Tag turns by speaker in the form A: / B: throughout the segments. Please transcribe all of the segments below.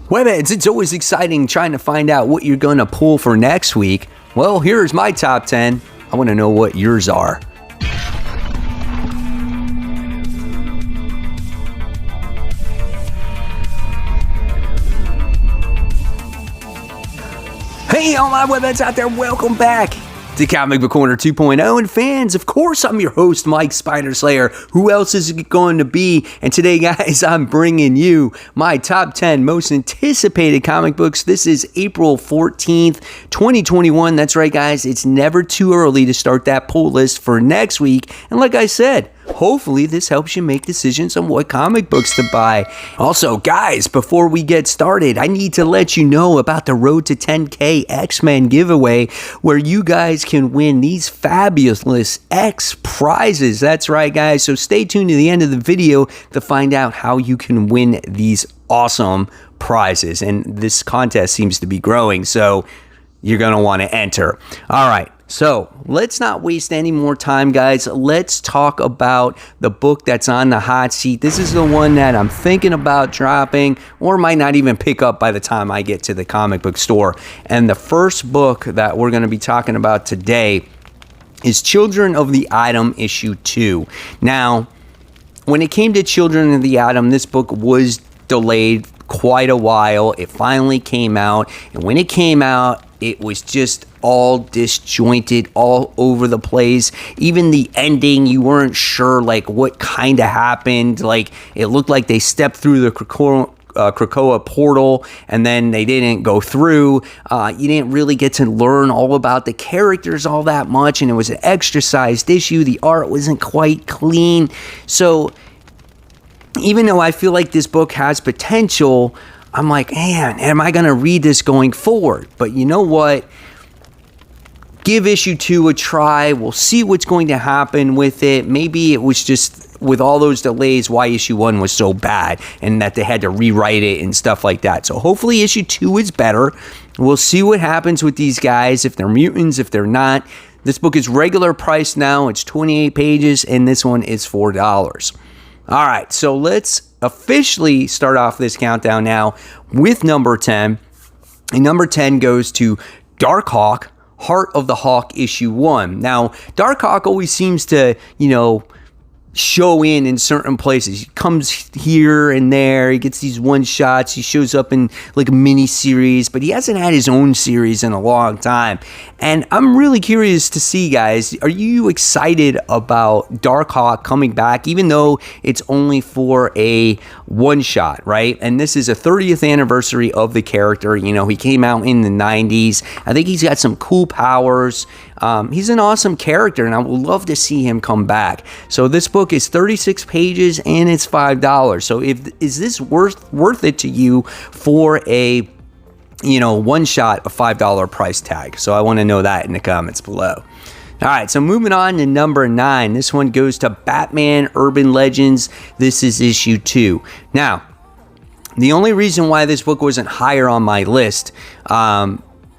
A: Webheads, it's always exciting trying to find out what you're going to pull for next week. Well, here's my top 10. I want to know what yours are. Hey, all my webheads out there, welcome back to Comic Book Corner 2.0, and fans, of course, I'm your host, Mike Spider Slayer. Who else is it going to be? And today, guys, I'm bringing you my top 10 most anticipated comic books. This is April 14th, 2021. That's right, guys. It's never too early to start that pull list for next week. And like I said, hopefully this helps you make decisions on what comic books to buy. Also, guys, before we get started, I need to let you know about the Road to 10K X-Men giveaway, where you guys can win these fabulous X prizes. That's right, guys. So stay tuned to the end of the video to find out how you can win these awesome prizes. And this contest seems to be growing, so you're going to want to enter. All right. So let's not waste any more time, guys. Let's talk about the book that's on the hot seat. This is the one that I'm thinking about dropping, or might not even pick up by the time I get to the comic book store. And the first book that we're going to be talking about today is Children of the Atom issue 2. Now, when it came to Children of the Atom, this book was delayed quite a while. It finally came out, and when it came out, it was just all disjointed, all over the place. Even the ending, you weren't sure like what kind of happened. Like, it looked like they stepped through the Krakoa portal and then they didn't go through. You didn't really get to learn all about the characters all that much, and it was an extra-sized issue. The art wasn't quite clean. So even though I feel like this book has potential, I'm like, man, am I going to read this going forward? But you know what? Give issue 2 a try. We'll see what's going to happen with it. Maybe it was just with all those delays why issue 1 was so bad and that they had to rewrite it and stuff like that. So hopefully issue 2 is better. We'll see what happens with these guys, if they're mutants, if they're not. This book is regular price now. It's 28 pages, and this one is $4. All right, so let's officially start off this countdown now with number 10. And number 10 goes to Darkhawk, Heart of the Hawk issue 1. Now, Darkhawk always seems to, show in certain places. He comes here and there. He gets these one shots. He shows up in like a mini series, but he hasn't had his own series in a long time. And I'm really curious to see, guys, are you excited about Darkhawk coming back, even though it's only for a one shot, right? And this is a 30th anniversary of the character. He came out in the 90s. I think he's got some cool powers. He's an awesome character, and I would love to see him come back. So this book is 36 pages, and it's $5. So is this worth it to you for a one shot, a $5 price tag? So I want to know that in the comments below. All right, so moving on to number 9. This one goes to Batman Urban Legends. This is issue 2. Now, the only reason why this book wasn't higher on my list,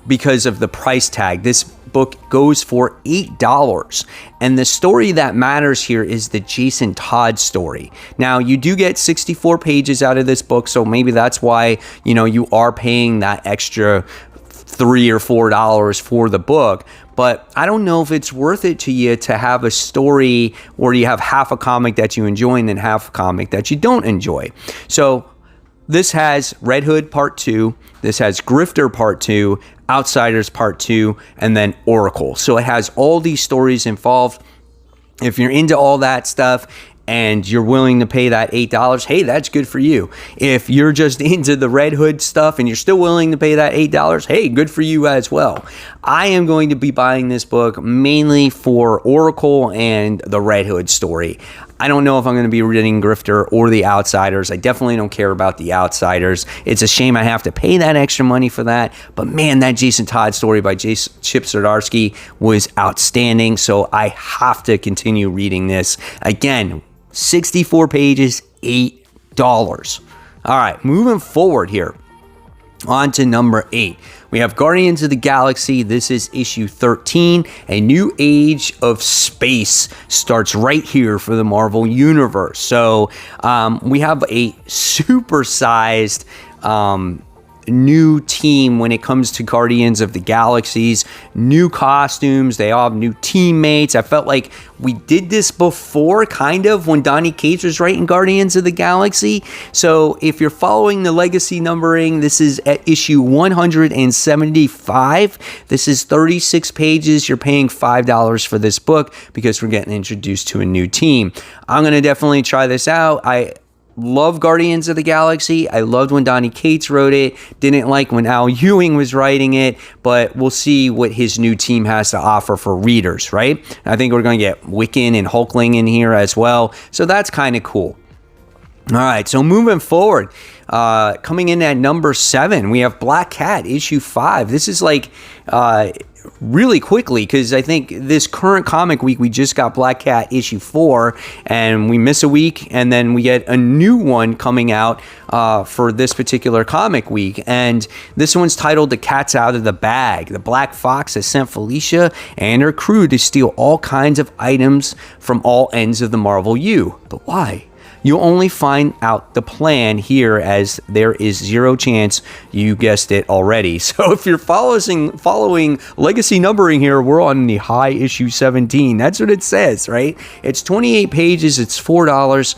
A: because of the price tag. This book goes for $8, and the story that matters here is the Jason Todd story. Now, you do get 64 pages out of this book, so maybe that's why you are paying that extra $3 or $4 for the book. But I don't know if it's worth it to you to have a story where you have half a comic that you enjoy and then half a comic that you don't enjoy. So this has Red Hood Part 2, this has Grifter Part 2, Outsiders Part 2, and then Oracle. So it has all these stories involved. If you're into all that stuff and you're willing to pay that $8, hey, that's good for you. If you're just into the Red Hood stuff and you're still willing to pay that $8, hey, good for you as well. I am going to be buying this book mainly for Oracle and the Red Hood story. I don't know if I'm going to be reading Grifter or the Outsiders. I definitely don't care about the Outsiders. It's a shame I have to pay that extra money for that. But man, that Jason Todd story by Chip Zdarsky was outstanding. So I have to continue reading this. Again, 64 pages, $8. All right, moving forward here. On to number 8. We have Guardians of the Galaxy. This is issue 13. A new age of space starts right here for the Marvel Universe. So we have a super-sized new team when it comes to Guardians of the Galaxies. New costumes, they all have new teammates. I felt like we did this before, kind of, when Donny Cates was writing Guardians of the Galaxy. So if you're following the legacy numbering, this is at issue 175. This is 36 pages. You're paying $5 for this book because we're getting introduced to a new team. I'm going to definitely try this out. I love Guardians of the Galaxy. I loved when Donny Cates wrote it. Didn't like when Al Ewing was writing it, but we'll see what his new team has to offer for readers, right? I think we're going to get Wiccan and Hulkling in here as well, so that's kind of cool. All right, so moving forward, coming in at number 7, we have Black Cat, issue 5. This is like really quickly, because I think this current comic week, we just got Black Cat issue 4, and we miss a week, and then we get a new one coming out for this particular comic week. And this one's titled The Cat's Out of the Bag. The Black Fox has sent Felicia and her crew to steal all kinds of items from all ends of the Marvel U. But why? You'll only find out the plan here, as there is zero chance you guessed it already. So if you're following legacy numbering here, we're on the high issue 17. That's what it says, right? It's 28 pages. It's $4.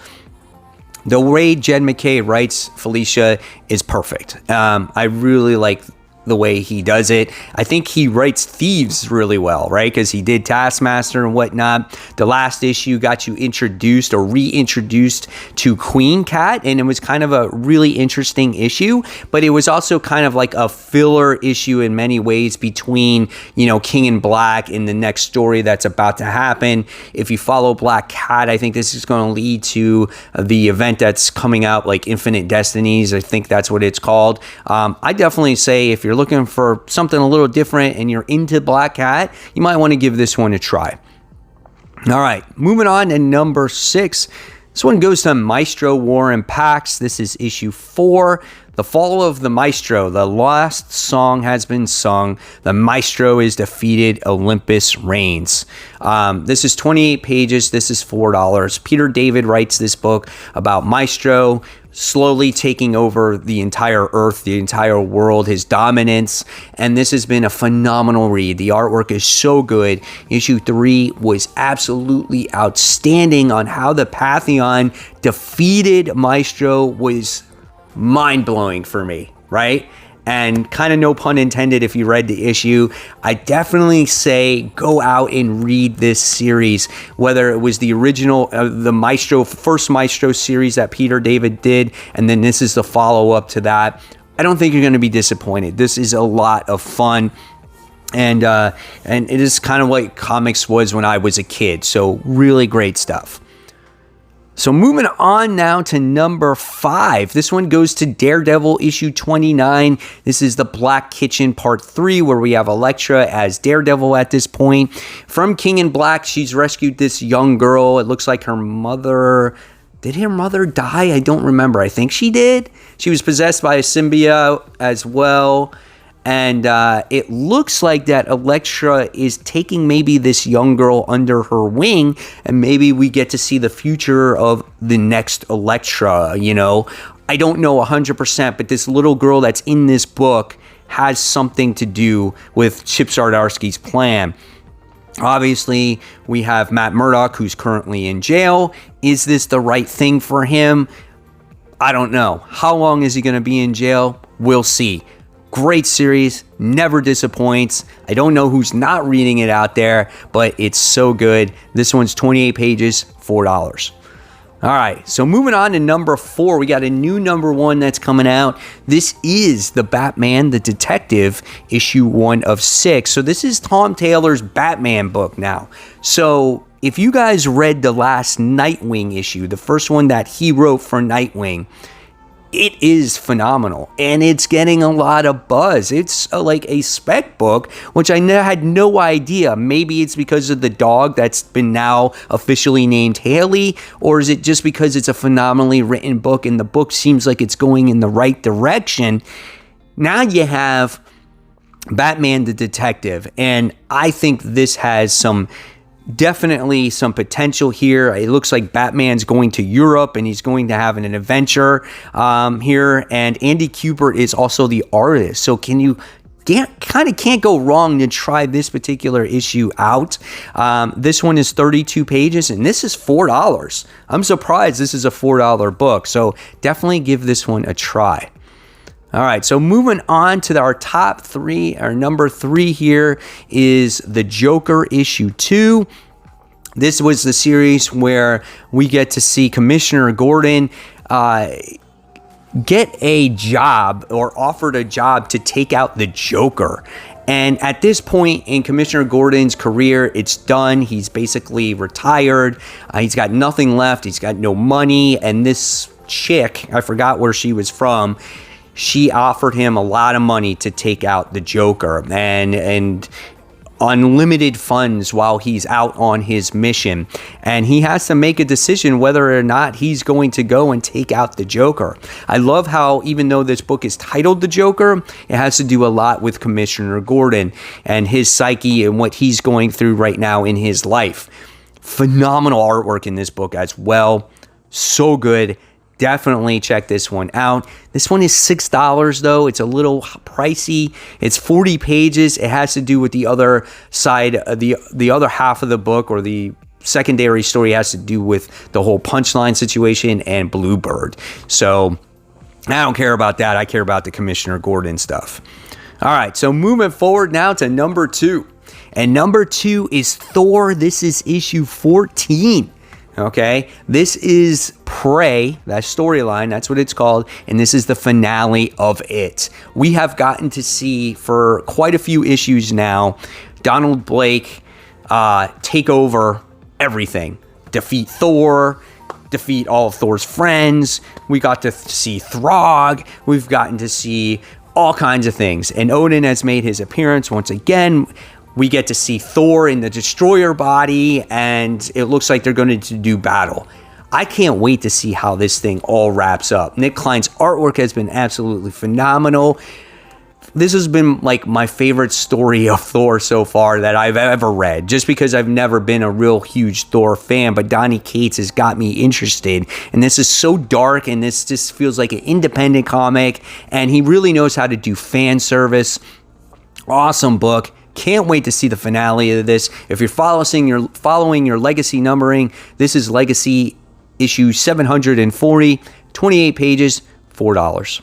A: The way Jed MacKay writes Felicia is perfect. I really like the way he does it. I think he writes thieves really well, right? Because he did Taskmaster and whatnot. The last issue got you introduced or reintroduced to Queen Cat, and it was kind of a really interesting issue, but it was also kind of like a filler issue in many ways between, King and Black and the next story that's about to happen. If you follow Black Cat, I think this is going to lead to the event that's coming out, like Infinite Destinies. I think that's what it's called. I definitely say if you're looking for something a little different and you're into Black Cat, you might want to give this one a try. All right, moving on to number 6. This one goes to Maestro War Pax. This is issue 4. The Fall of the Maestro. The last song has been sung. The Maestro is defeated. Olympus reigns. This is 28 pages. This is $4. Peter David writes this book about Maestro slowly taking over the entire earth, the entire world, his dominance. And this has been a phenomenal read. The artwork is so good. Issue 3 was absolutely outstanding on how the Pantheon defeated Maestro. Was mind-blowing for me, right? And kind of no pun intended if you read the issue. I definitely say go out and read this series, whether it was the original, the Maestro, first Maestro series that Peter David did, and then this is the follow-up to that. I don't think you're going to be disappointed. This is a lot of fun. And it is kind of like comics was when I was a kid. So really great stuff. So moving on now to number 5. This one goes to Daredevil issue 29. This is the Black Kitchen part 3, where we have Elektra as Daredevil at this point. From King in Black, she's rescued this young girl. It looks like her mother... Did her mother die? I don't remember. I think she did. She was possessed by a symbiote as well. And it looks like that Elektra is taking maybe this young girl under her wing, and maybe we get to see the future of the next Elektra, I don't know 100%, but this little girl that's in this book has something to do with Chip Zdarsky's plan. Obviously, we have Matt Murdock, who's currently in jail. Is this the right thing for him? I don't know. How long is he going to be in jail? We'll see. Great series, never disappoints. I don't know who's not reading it out there, but it's so good. This one's 28 pages, $4. All right, so moving on to number 4, we got a new number 1 that's coming out. This is the Batman the Detective, issue 1 of 6. So this is Tom Taylor's Batman book now. So if you guys read the last Nightwing issue, the first one that he wrote for Nightwing, it is phenomenal, and it's getting a lot of buzz. It's like a spec book, which I had no idea. Maybe it's because of the dog that's been now officially named Haley, or is it just because it's a phenomenally written book and the book seems like it's going in the right direction? Now you have Batman the Detective, and I think this has some definitely some potential here. It looks like Batman's going to Europe and he's going to have an adventure here. And Andy Kubert is also the artist. So can't go wrong to try this particular issue out. This one is 32 pages and this is $4. I'm surprised this is a $4 book. So definitely give this one a try. All right, so moving on to our top three, our number 3 here is The Joker issue 2. This was the series where we get to see Commissioner Gordon get a job or offered a job to take out the Joker. And at this point in Commissioner Gordon's career, it's done. He's basically retired. He's got nothing left. He's got no money. And this chick, I forgot where she was from, she offered him a lot of money to take out the Joker and unlimited funds while he's out on his mission. And he has to make a decision whether or not he's going to go and take out the Joker. I love how even though this book is titled The Joker, it has to do a lot with Commissioner Gordon and his psyche and what he's going through right now in his life. Phenomenal artwork in this book as well. So good. Definitely check this one out. This one is $6 though. It's a little pricey. It's 40 pages. It has to do with the other side, the other half of the book, or the secondary story has to do with the whole Punchline situation and Bluebird. So I don't care about that. I care about the Commissioner Gordon stuff. All right, so moving forward now to number 2. And number 2 is Thor. This is issue 14. Okay, this is Prey, that storyline, that's what it's called, and this is the finale of it. We have gotten to see for quite a few issues now, Donald Blake take over everything, defeat Thor, defeat all of Thor's friends. We got to see Throg, we've gotten to see all kinds of things, and Odin has made his appearance once again. We get to see Thor in the Destroyer body, and it looks like they're going to do battle. I can't wait to see how this thing all wraps up. Nick Klein's artwork has been absolutely phenomenal. This has been like my favorite story of Thor so far that I've ever read, just because I've never been a real huge Thor fan, but Donny Cates has got me interested. And this is so dark, and this just feels like an independent comic, and he really knows how to do fan service. Awesome book. Can't wait to see the finale of this. If you're following your Legacy numbering, this is Legacy issue 740, 28 pages, $4.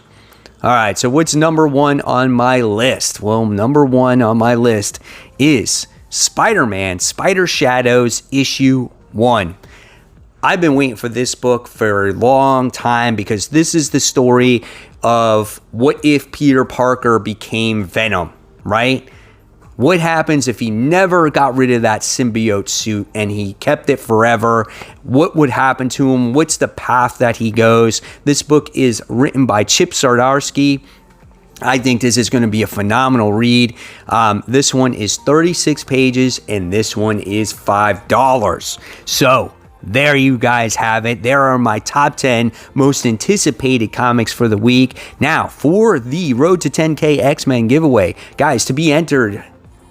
A: All right, so what's number 1 on my list? Well, number 1 on my list is Spider-Man, Spider Shadows, issue 1. I've been waiting for this book for a long time because this is the story of what if Peter Parker became Venom, right? What happens if he never got rid of that symbiote suit and he kept it forever? What would happen to him? What's the path that he goes? This book is written by Chip Zdarsky. I think this is going to be a phenomenal read. This one is 36 pages and this one is $5. So there you guys have it. There are my top 10 most anticipated comics for the week. Now, for the Road to 10K X-Men giveaway, guys, to be entered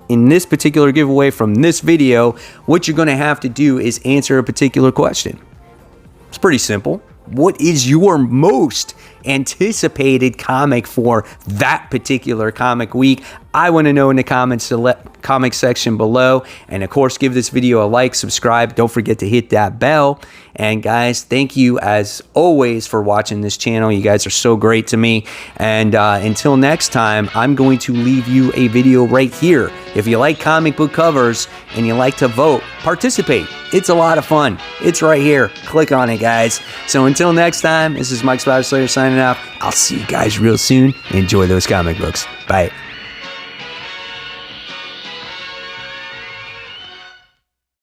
A: in this particular giveaway from this video, what you're going to have to do is answer a particular question. It's pretty simple. What is your most anticipated comic for that particular comic week? I want to know in the comment section below. And of course, give this video a like, subscribe. Don't forget to hit that bell. And guys, thank you as always for watching this channel. You guys are so great to me. And until next time, I'm going to leave you a video right here. If you like comic book covers and you like to vote, participate. It's a lot of fun. It's right here. Click on it, guys. So until next time, this is Mike Spider Slayer signing off. I'll see you guys real soon. Enjoy those comic books. Bye.